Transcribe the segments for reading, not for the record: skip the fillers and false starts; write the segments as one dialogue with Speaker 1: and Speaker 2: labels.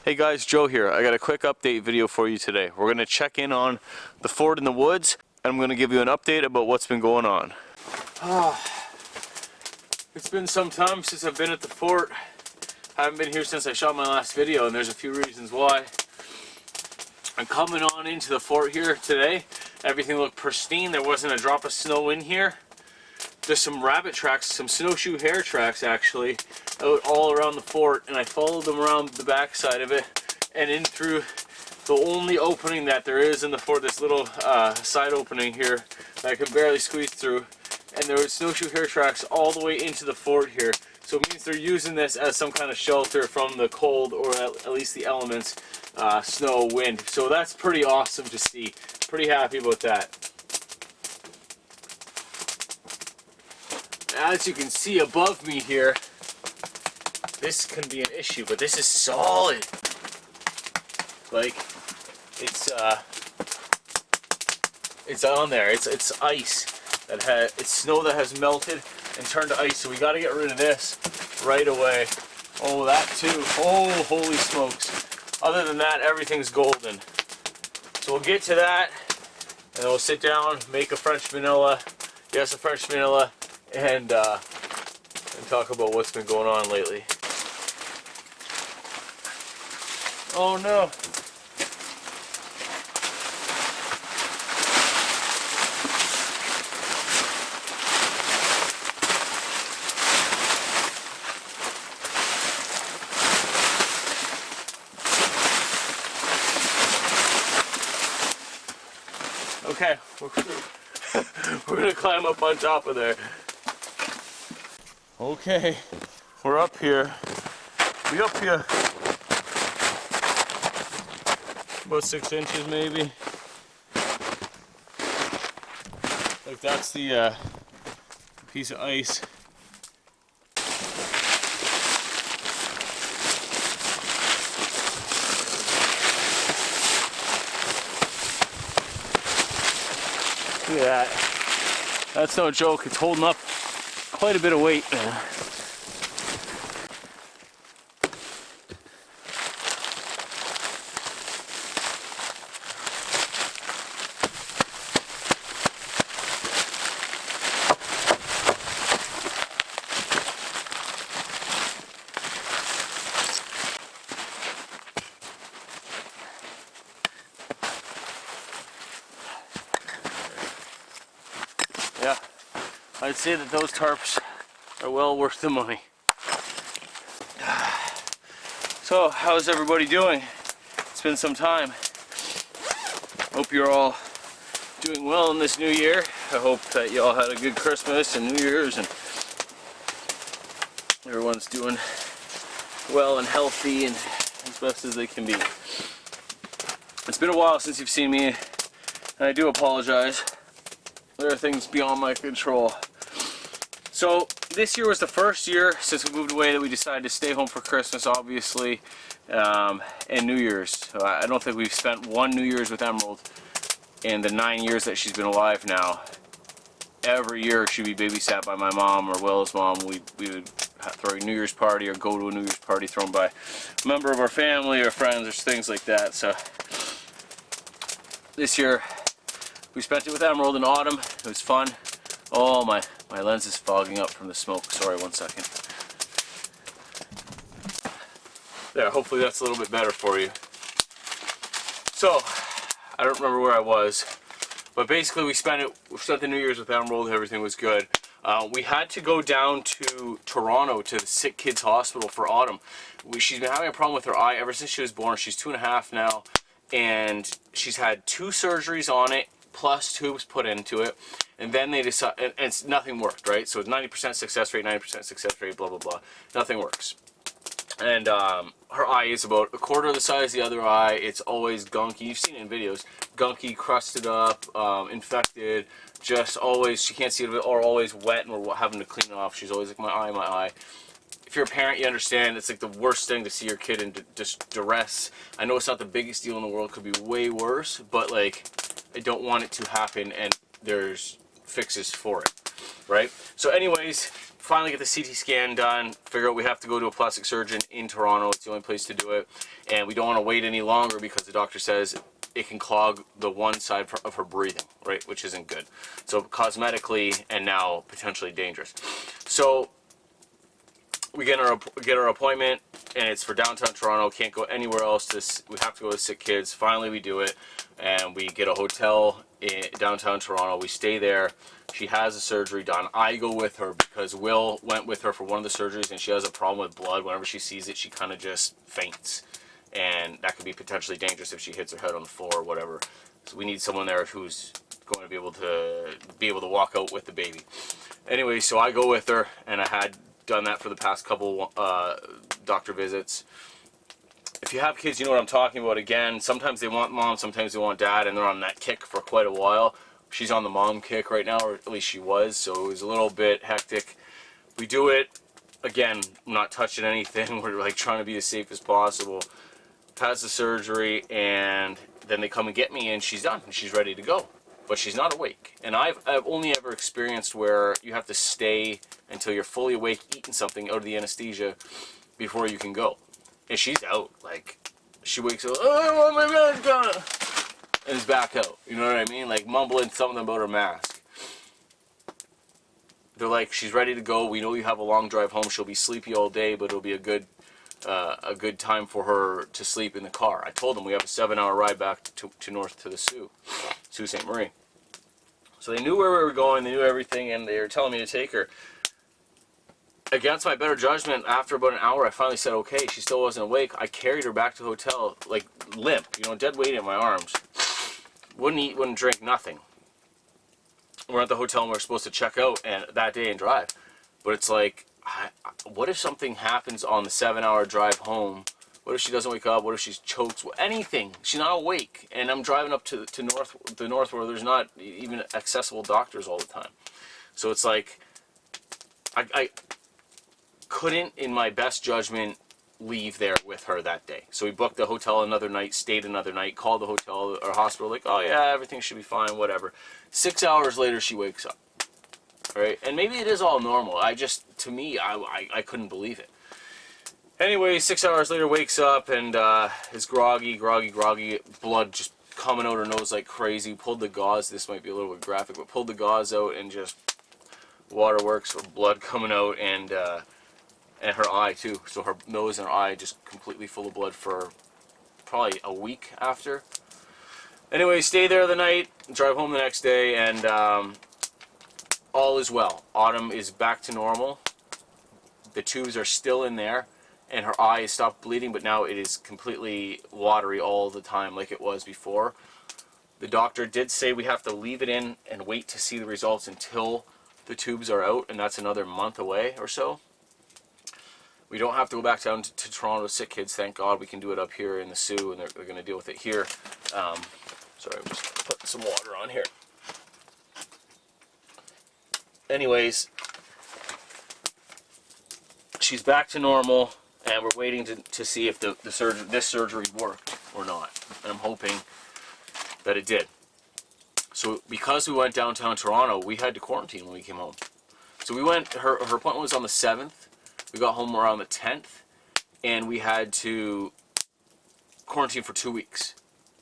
Speaker 1: Hey guys, Joe here. I got a quick update video for you today. We're going to check in on the fort in the woods, and I'm going to give you an update about what's been going on. It's been some time since I've been at the fort. I haven't been here since I shot my last video, and there's a few reasons why. I'm coming on into the fort here today. Everything looked pristine. There wasn't a drop of snow in here. There's some rabbit tracks, some snowshoe hare tracks actually, out all around the fort, and I followed them around the back side of it and in through the only opening that there is in the fort, this little side opening here that I can barely squeeze through. And there were snowshoe hare tracks all the way into the fort here. So it means they're using this as some kind of shelter from the cold, or at least the elements, snow, wind. So that's pretty awesome to see. Pretty happy about that. As you can see above me here, this can be an issue, but this is solid. Like, it's on there. It's ice that it's snow that has melted and turned to ice. So we got to get rid of this right away. Oh, that too. Oh, holy smokes! Other than that, everything's golden. So we'll get to that, and then we'll sit down, make a French vanilla. Yes, a French vanilla. And talk about what's been going on lately. Oh no. Okay, we're gonna climb up on top of there. Okay, we're up here. We up here about 6 inches maybe. Like that's the piece of ice. Look at that. That's no joke. It's holding up quite a bit of weight. Yeah, I'd say that those tarps are well worth the money. So, how's everybody doing? It's been some time. Hope you're all doing well in this new year. I hope that you all had a good Christmas and New Year's, and everyone's doing well and healthy and as best as they can be. It's been a while since you've seen me, and I do apologize. There are things beyond my control. So this year was the first year since we moved away that we decided to stay home for Christmas, obviously, and New Year's. So I don't think we've spent one New Year's with Emerald in the 9 years that she's been alive now. Every year she'd be babysat by my mom or Will's mom. We would throw a New Year's party or go to a New Year's party thrown by a member of our family or friends or things like that. So this year we spent it with Emerald in autumn. It was fun. Oh, my lens is fogging up from the smoke. Sorry, 1 second. There, hopefully that's a little bit better for you. So, I don't remember where I was, but basically we spent the New Year's with Emerald. Everything was good. We had to go down to Toronto to the Sick Kids Hospital for autumn. She's been having a problem with her eye ever since she was born. She's 2.5 now, and she's had 2 surgeries on it, plus tubes put into it, and then they decided, and nothing worked, right? So it's 90% success rate, 90% success rate, blah, blah, blah. Nothing works. And her eye is about 1/4 the size of the other eye. It's always gunky. You've seen it in videos. Gunky, crusted up, infected, just always, she can't see it, or always wet, and we're having to clean it off. She's always like, my eye, my eye. If you're a parent, you understand it's like the worst thing to see your kid in duress. I know it's not the biggest deal in the world, could be way worse, but like, I don't want it to happen, and there's fixes for it. right? So anyways, finally get the CT scan done, figure out we have to go to a plastic surgeon in Toronto. It's the only place to do it, and we don't want to wait any longer because the doctor says it can clog the one side of her breathing, right, which isn't good. So cosmetically and now potentially dangerous. So we get our appointment, and it's for downtown Toronto. Can't go anywhere else. We have to go to Sick Kids. Finally, we do it, and we get a hotel in downtown Toronto. We stay there. She has the surgery done. I go with her because Will went with her for one of the surgeries, and she has a problem with blood. Whenever she sees it, she kind of just faints, and that could be potentially dangerous if she hits her head on the floor or whatever. So we need someone there who's going to be able to walk out with the baby. Anyway, so I go with her, and I had done that for the past couple doctor visits. If you have kids, you know what I'm talking about. Again, sometimes they want mom, sometimes they want dad, and they're on that kick for quite a while. She's on the mom kick right now, or at least she was, so it was a little bit hectic. We do it. Again, I'm not touching anything. We're like trying to be as safe as possible. Has the surgery, and then they come and get me, and she's done, and she's ready to go. But she's not awake. And I've only ever experienced where you have to stay until you're fully awake, eating something out of the anesthesia before you can go. And she's out. Like, she wakes up, oh my God, God, and is back out. You know what I mean? Like mumbling something about her mask. They're like, she's ready to go. We know you have a long drive home. She'll be sleepy all day, but it'll be a good time for her to sleep in the car. I told them we have a 7-hour ride back to north to the Sault Ste. Marie. So they knew where we were going, they knew everything, and they were telling me to take her. Against my better judgment, after about an hour, I finally said okay. She still wasn't awake. I carried her back to the hotel, like limp, you know, dead weight in my arms. Wouldn't eat, wouldn't drink, nothing. We're at the hotel and we're supposed to check out that day and drive. But it's like, what if something happens on the 7-hour drive home? What if she doesn't wake up? What if she's choked? Anything. She's not awake. And I'm driving up to the north where there's not even accessible doctors all the time. So it's like, I couldn't, in my best judgment, leave there with her that day. So we booked the hotel another night, stayed another night, called the hotel or hospital, like, oh yeah, everything should be fine, whatever. 6 hours later, she wakes up. Right? And maybe it is all normal. To me, I couldn't believe it. Anyway, 6 hours later, wakes up and is groggy, blood just coming out her nose like crazy. Pulled the gauze, this might be a little bit graphic, but pulled the gauze out and just waterworks with blood coming out, and her eye too. So her nose and her eye just completely full of blood for probably a week after. Anyway, stay there the night, drive home the next day, and all is well. Autumn is back to normal. The tubes are still in there, and her eye has stopped bleeding, but now it is completely watery all the time like it was before. The doctor did say we have to leave it in and wait to see the results until the tubes are out, and that's another month away or so. We don't have to go back down to Toronto to Sick Kids, thank God. We can do it up here in the Sault, and they're going to deal with it here. Sorry, I'm just putting some water on here. Anyways, she's back to normal, and we're waiting to see if this surgery worked or not. And I'm hoping that it did. So because we went downtown Toronto, we had to quarantine when we came home. So we went, her appointment was on the 7th. We got home around the 10th, and we had to quarantine for 2 weeks,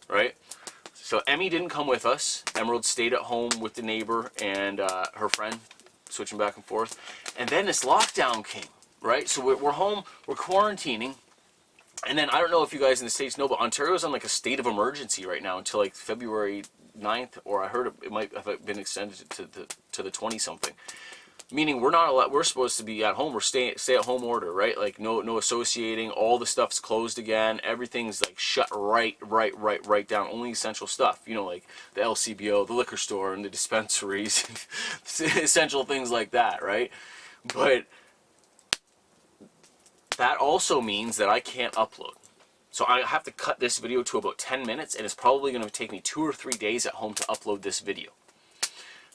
Speaker 1: right? So Emmy didn't come with us. Emerald stayed at home with the neighbor and her friend, switching back and forth. And then this lockdown came, right? So we're home, we're quarantining. And then I don't know if you guys in the States know, but Ontario's on like a state of emergency right now until like February 9th, or I heard it might have been extended to the 20-something. Meaning we're not allowed, we're supposed to be at home, we're stay at home order, right? Like no associating, all the stuff's closed again, everything's like shut right down, only essential stuff, you know, like the LCBO, the liquor store, and the dispensaries, essential things like that, right? But that also means that I can't upload. So I have to cut this video to about 10 minutes, and it's probably going to take me 2 or 3 days at home to upload this video.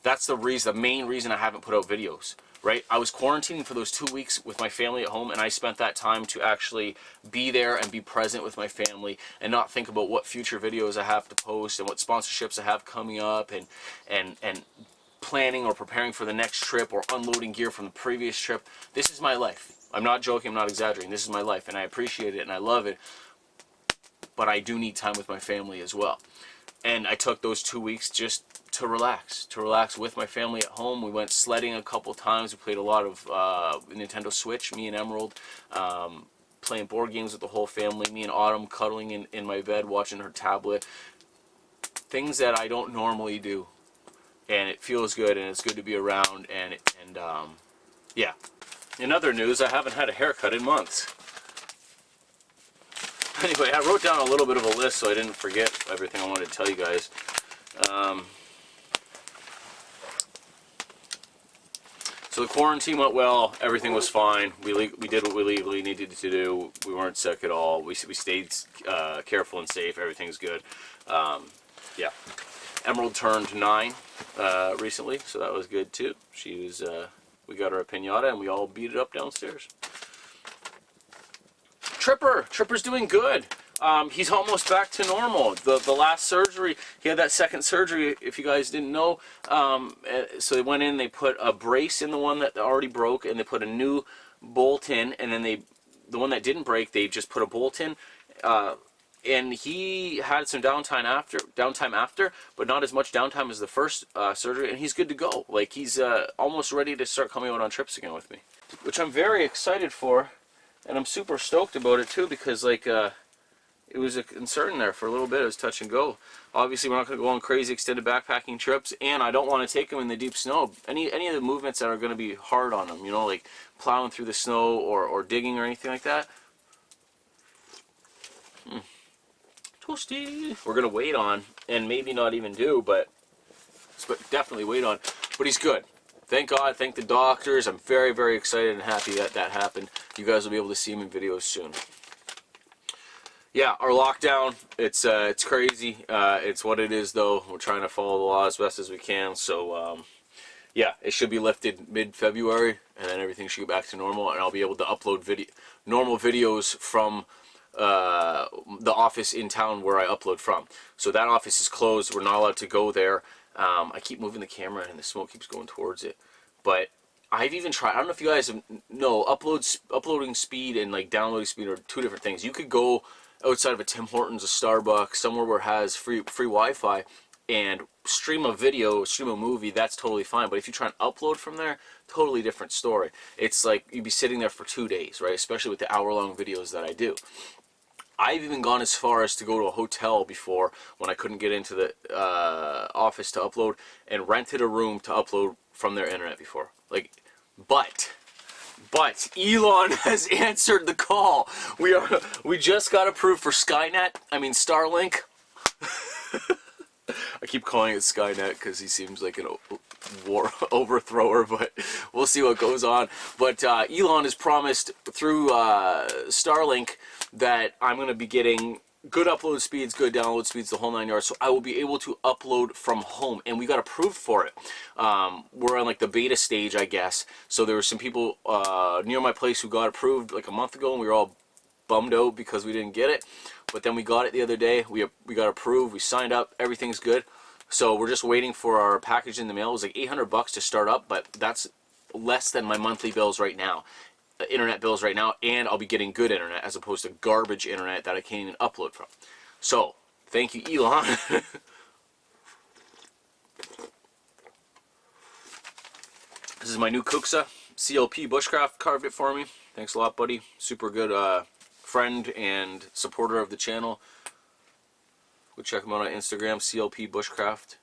Speaker 1: That's the main reason I haven't put out videos, right? I was quarantining for those 2 weeks with my family at home, and I spent that time to actually be there and be present with my family and not think about what future videos I have to post and what sponsorships I have coming up and planning or preparing for the next trip or unloading gear from the previous trip. This is my life. I'm not joking, I'm not exaggerating. This is my life, and I appreciate it and I love it, but I do need time with my family as well. And I took those 2 weeks just to relax with my family at home. We went sledding a couple times. We played a lot of Nintendo Switch, me and Emerald, playing board games with the whole family, me and Autumn cuddling in my bed watching her tablet. Things that I don't normally do. And it feels good, and it's good to be around, and yeah. In other news, I haven't had a haircut in months. Anyway, I wrote down a little bit of a list so I didn't forget everything I wanted to tell you guys. So the quarantine went well. Everything was fine. We did what we legally needed to do. We weren't sick at all. We stayed careful and safe. Everything's good. Yeah. Emerald turned 9 recently, so that was good too. She was. We got her a piñata and we all beat it up downstairs. Tripper's doing good. He's almost back to normal. The last surgery, he had that second surgery, if you guys didn't know. So they went in, they put a brace in the one that already broke, and they put a new bolt in, and then the one that didn't break, they just put a bolt in. And he had some downtime after, but not as much downtime as the first surgery, and he's good to go. Like, he's almost ready to start coming out on trips again with me, which I'm very excited for. And I'm super stoked about it too, because like it was a concern there for a little bit. It was touch and go. Obviously, we're not going to go on crazy extended backpacking trips, and I don't want to take him in the deep snow. Any of the movements that are going to be hard on him, you know, like plowing through the snow or digging or anything like that. Toasty. We're going to wait on, and maybe not even do, but definitely wait on. But he's good. Thank God, thank the doctors. I'm very, very excited and happy that that happened. You guys will be able to see him in videos soon. Yeah, our lockdown, it's crazy. It's what it is, though. We're trying to follow the law as best as we can. So, yeah, it should be lifted mid-February, and then everything should go back to normal, and I'll be able to upload normal videos from the office in town where I upload from. So that office is closed. We're not allowed to go there. I keep moving the camera and the smoke keeps going towards it. But I've even tried, I don't know if you guys know, uploading speed and like downloading speed are two different things. You could go outside of a Tim Hortons, a Starbucks, somewhere where it has free Wi-Fi and stream a video, stream a movie, that's totally fine. But if you try and upload from there, totally different story. It's like you'd be sitting there for 2 days, right? Especially with the hour-long videos that I do. I've even gone as far as to go to a hotel before when I couldn't get into the office to upload, and rented a room to upload from their internet before. Like, but Elon has answered the call. We just got approved for Starlink. I keep calling it Skynet because he seems like an war overthrower, but we'll see what goes on. But Elon has promised through Starlink that I'm going to be getting good upload speeds, good download speeds, the whole 9 yards. So I will be able to upload from home, and we got approved for it. We're on like the beta stage, I guess. So there were some people near my place who got approved like a month ago, and we were all bummed out because we didn't get it. But then we got it the other day. We got approved. We signed up. Everything's good. So we're just waiting for our package in the mail. It was like $800 to start up, but that's less than my monthly bills right now, internet bills right now, and I'll be getting good internet as opposed to garbage internet that I can't even upload from. So thank you, Elon. This is my new Kuxa. CLP Bushcraft carved it for me. Thanks a lot, buddy. Super good friend and supporter of the channel. Go check him out on Instagram, CLP Bushcraft.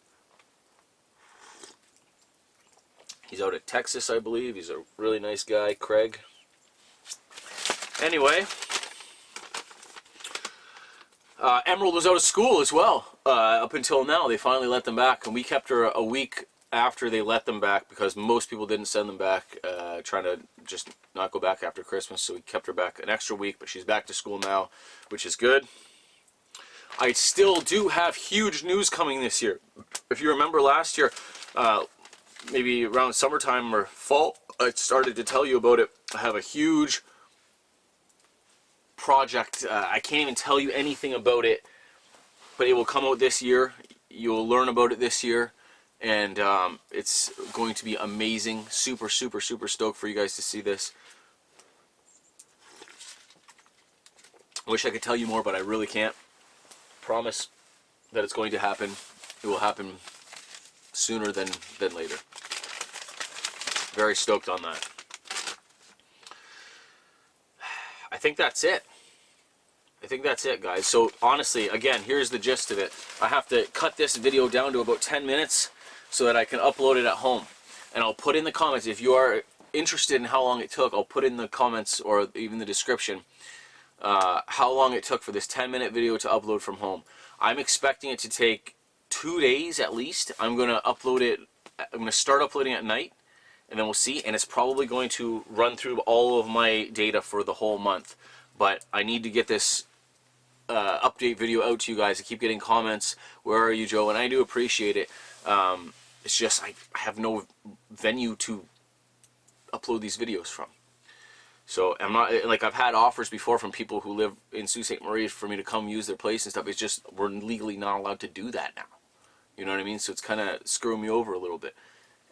Speaker 1: He's out at Texas, I believe. He's a really nice guy, Craig. Anyway, Emerald was out of school as well. Up until now, they finally let them back, and we kept her a week after they let them back because most people didn't send them back, trying to just not go back after Christmas. So we kept her back an extra week, but she's back to school now, which is good. I still do have huge news coming this year. If you remember last year, maybe around summertime or fall, I started to tell you about it. I have a huge project. I can't even tell you anything about it, but it will come out this year. You'll learn about it this year. and it's going to be amazing. Super, super, super stoked for you guys to see this. I wish I could tell you more, but I really can't. Promise that it's going to happen. It will happen sooner than later. Very stoked on that. I think that's it. I think that's it, guys. So honestly, again, here's the gist of it. I have to cut this video down to about 10 minutes so that I can upload it at home. And I'll put in the comments, if you are interested in how long it took, I'll put in the comments or even the description how long it took for this 10-minute video to upload from home. I'm expecting it to take 2 days at least. I'm going to upload it. I'm going to start uploading at night, and then we'll see. And it's probably going to run through all of my data for the whole month. But I need to get this update video out to you guys. I keep getting comments, where are you, Joe? And I do appreciate it. It's just I have no venue to upload these videos from. So I'm not, like, I've had offers before from people who live in Sault Ste. Marie for me to come use their place and stuff. It's just we're legally not allowed to do that now. You know what I mean? So it's kind of screwing me over a little bit.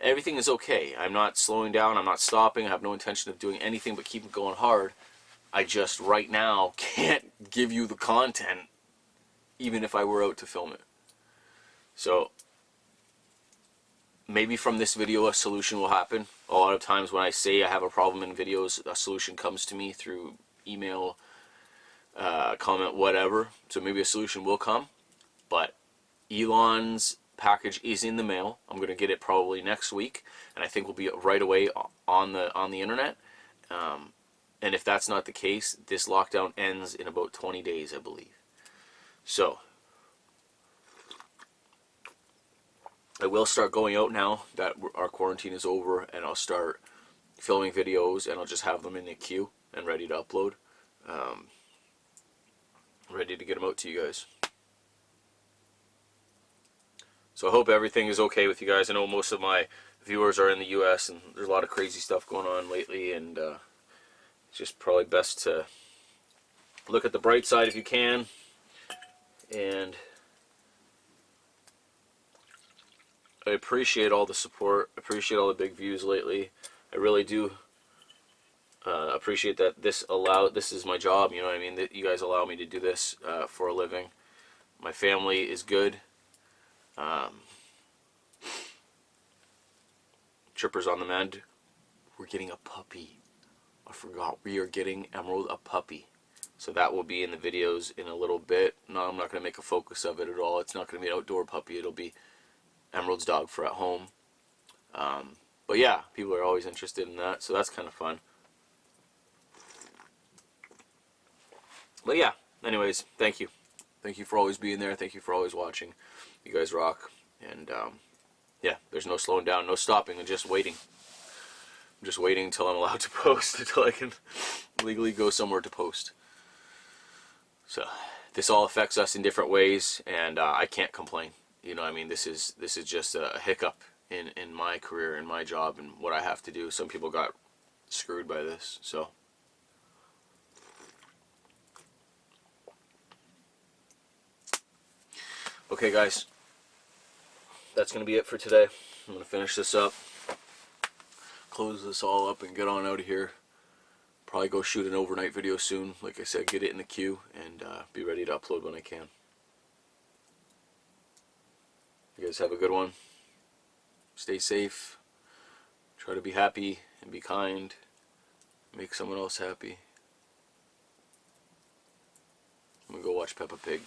Speaker 1: Everything is okay. I'm not slowing down. I'm not stopping. I have no intention of doing anything but keep it going hard. I just right now can't give you the content even if I were out to film it. So maybe from this video a solution will happen. A lot of times when I say I have a problem in videos, a solution comes to me through email, comment, whatever. So maybe a solution will come. But Elon's package is in the mail. I'm going to get it probably next week, and I think we'll be right away on the internet. And if that's not the case, this lockdown ends in about 20 days, I believe. So I will start going out now that our quarantine is over, and I'll start filming videos, and I'll just have them in the queue and ready to upload. Ready to get them out to you guys. So I hope everything is okay with you guys. I know most of my viewers are in the US, and there's a lot of crazy stuff going on lately, and it's just probably best to look at the bright side if you can. And I appreciate all the support. I appreciate all the big views lately. I really do appreciate that this is my job, you know what I mean? That you guys allow me to do this for a living. My family is good. Trippers on the mend. We're getting a puppy. I forgot. We are getting Emerald a puppy. So that will be in the videos in a little bit. No, I'm not going to make a focus of it at all. It's not going to be an outdoor puppy. It'll be Emerald's dog for at home. But yeah, people are always interested in that, so that's kind of fun. But yeah, anyways, thank you. Thank you for always being there. Thank you for always watching. You guys rock. And yeah, there's no slowing down, no stopping, and just waiting. I'm just waiting until I'm allowed to post, until I can legally go somewhere to post. So this all affects us in different ways, and I can't complain. You know what I mean? This is just a hiccup in my career, in my job, and what I have to do. Some people got screwed by this, so. Okay, guys. That's going to be it for today. I'm going to finish this up, close this all up, and get on out of here. Probably go shoot an overnight video soon. Like I said, get it in the queue, and be ready to upload when I can. You guys have a good one. Stay safe. Try to be happy and be kind. Make someone else happy. I'm going to go watch Peppa Pig.